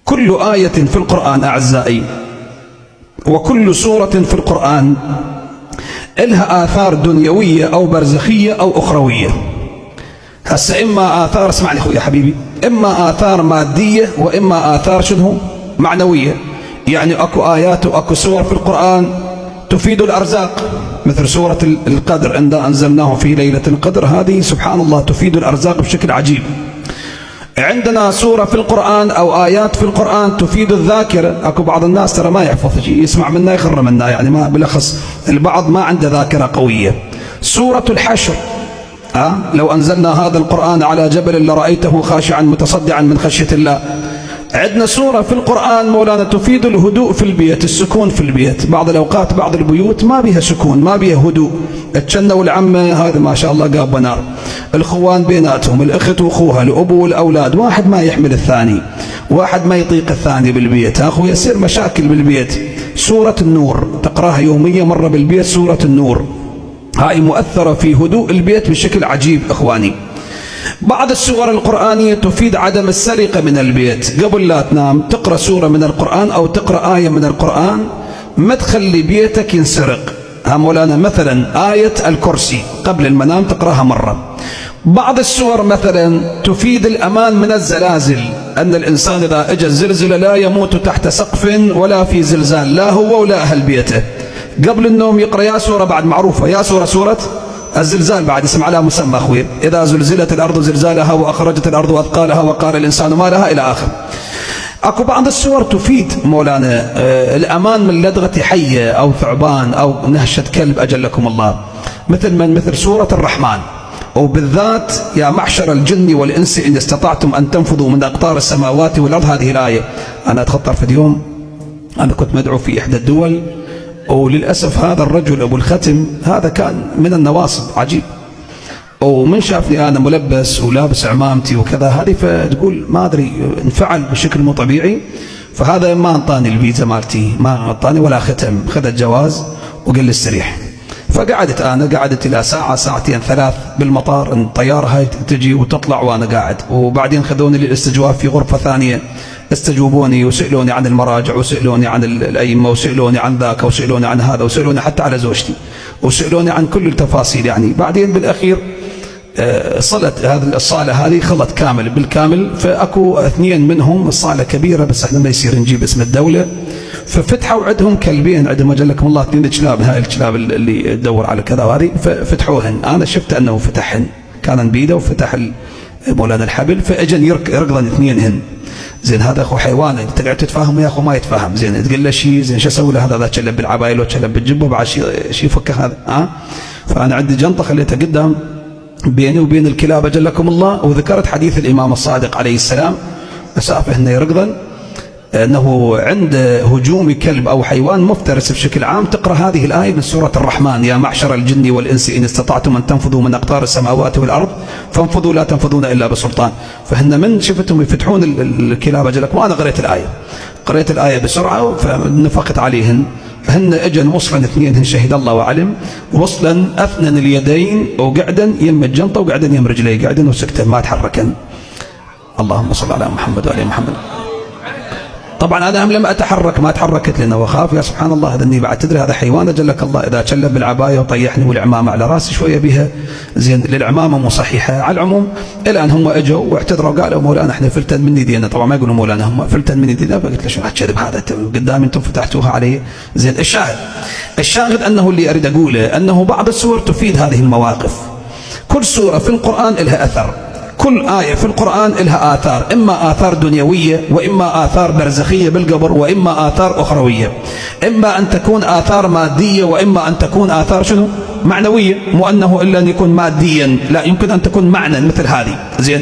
كل آية في القرآن أعزائي وكل سورة في القرآن إلها آثار دنيوية أو برزخية أو أخروية. هسه إما آثار، اسمعني أخوي يا حبيبي، إما آثار مادية وإما آثار شنو معنوية. يعني أكو آيات وأكو سور في القرآن تفيد الأرزاق، مثل سورة القدر إنا أنزلناه في ليلة القدر، هذه سبحان الله تفيد الأرزاق بشكل عجيب. عندنا سورة في القرآن أو آيات في القرآن تفيد الذاكرة. أكو بعض الناس ترى ما يحفظ شيء، يسمع منا يخر منا، يعني ما بلخص البعض ما عنده ذاكرة قوية. سورة الحشر، لو أنزلنا هذا القرآن على جبل لرأيته خاشعا متصدعا من خشية الله. عندنا سورة في القرآن مولانا تفيد الهدوء في البيت، السكون في البيت. بعض الأوقات بعض البيوت ما بها سكون، ما بها هدوء، الجنة والعمة هذا ما شاء الله قاب نار، الخوان بيناتهم، الأخت وأخوها، الأب والأولاد، واحد ما يحمل الثاني، واحد ما يطيق الثاني بالبيت، أخو يصير مشاكل بالبيت. سورة النور تقراها يوميا مرة بالبيت، سورة النور هاي مؤثرة في هدوء البيت بشكل عجيب إخواني. بعض السور القرآنية تفيد عدم السرقة من البيت. قبل لا تنام تقرأ سورة من القرآن أو تقرأ آية من القرآن ما تخلي بيتك ينسرق. مولانا مثلا آية الكرسي قبل المنام تقرأها مرة. بعض السور مثلا تفيد الأمان من الزلازل، أن الإنسان إذا اجى الزلزلة لا يموت تحت سقف ولا في زلزال، لا هو ولا أهل بيته. قبل النوم يقرأ يا سورة بعد معروفة، يا سورة الزلزال، بعد اسم على مسمى أخوي، إذا زلزلت الأرض زلزالها وأخرجت الأرض أثقالها وقال الإنسان ما لها إلى آخر. أكو بعض السور تفيد مولانا الأمان من لدغة حية أو ثعبان أو نهشة كلب أجلكم الله، مثل سورة الرحمن. وبالذات يا معشر الجن والإنس إن استطعتم أن تنفذوا من أقطار السماوات والأرض، هذه الآية. أنا أتخطر في اليوم، أنا كنت مدعو في إحدى الدول، وللأسف هذا الرجل أبو الختم هذا كان من النواصب عجيب، ومن شافني أنا ملبس ولابس عمامتي وكذا هذه، فتقول ما أدري انفعل بشكل مو طبيعي. فهذا ما أنطاني الفيزا مالتي، ما أنطاني ولا ختم، خذ الجواز وقال لي استريح. فقعدت أنا قعدت إلى ساعة ساعتين ثلاث بالمطار، الطيارة هاي تجي وتطلع وأنا قاعد، وبعدين خذوني للاستجواب في غرفة ثانية، استجوبوني وسألوني عن المراجع وسألوني عن الأئمة وسألوني عن ذاك وسألوني عن هذا وسألوني حتى على زوجتي وسألوني عن كل التفاصيل. يعني بعدين بالأخير صلت هذه الصالة هذه خلت كامل بالكامل. فأكو اثنين منهم، الصالة كبيرة بس احنا ما يصير نجيب اسم الدولة، ففتحوا عندهم كلبين، عندهم أجلكم الله اثنين كلاب، هاي الكلاب اللي تدور على كذا وهذه، ففتحوهن. أنا شفت أنه فتحهن، كان بيده وفتح مولانا الحبل، فأجن يركضن اثنينهن. زين هذا اخو حيوان، انت قاعد تتفاهم يا اخو ما يتفاهم. زين تقول له شيء، زين شو اسوي له هذا تشلب بالعبايه لو تشلب بالجبه بعد شيء يفك هذا. فانا عندي جنطه خليتها قدام بيني وبين الكلاب اجلكم الله، وذكرت حديث الامام الصادق عليه السلام، مسافه انه يركضن، أنه عند هجوم كلب أو حيوان مفترس بشكل عام تقرأ هذه الآية من سورة الرحمن: يا معشر الجن والإنس إن استطعتم أن تنفذوا من أقطار السماوات والأرض فانفذوا لا تنفذون إلا بسلطان. فهن من شفتهم يفتحون الكلاب أجلكم، وأنا قرأت الآية بسرعة فنفقت عليهن. هن اجن وصلا اثنين شهد الله وعلم، وصلا أثنن اليدين وقعدا يم الجنطة وقعدا يم رجلي، قعدا وسكتن ما تحركن. اللهم صل على محمد وآل محمد. طبعا أنا هم لم أتحرك، ما تحركت لأنه وخاف. يا سبحان الله، هذا بعد تدري هذا حيوان أجلك الله، إذا تشلب بالعباية وطيحني والعمامة على راسي شوية بها، زين للعمامة مو صحيحة. على العموم الآن هم أجوا واعتذروا قالوا مولانا احنا فلتن من يدينا، طبعا ما يقولوا مولانا، هم فلتن من يدينا. فقلت له شو هالكذب هذا قدامي انتم فتحتوها علي. زين الشاهد أنه اللي أريد أقوله أنه بعض السور تفيد هذه المواقف. كل سورة في القرآن لها أثر، كل آية في القرآن لها آثار، إما آثار دنيوية وإما آثار برزخية بالقبر وإما آثار أخروية، إما أن تكون آثار مادية وإما أن تكون آثار شنو معنوية. مو أنه إلا أن يكون ماديا، لا، يمكن أن تكون معنى مثل هذه. زين.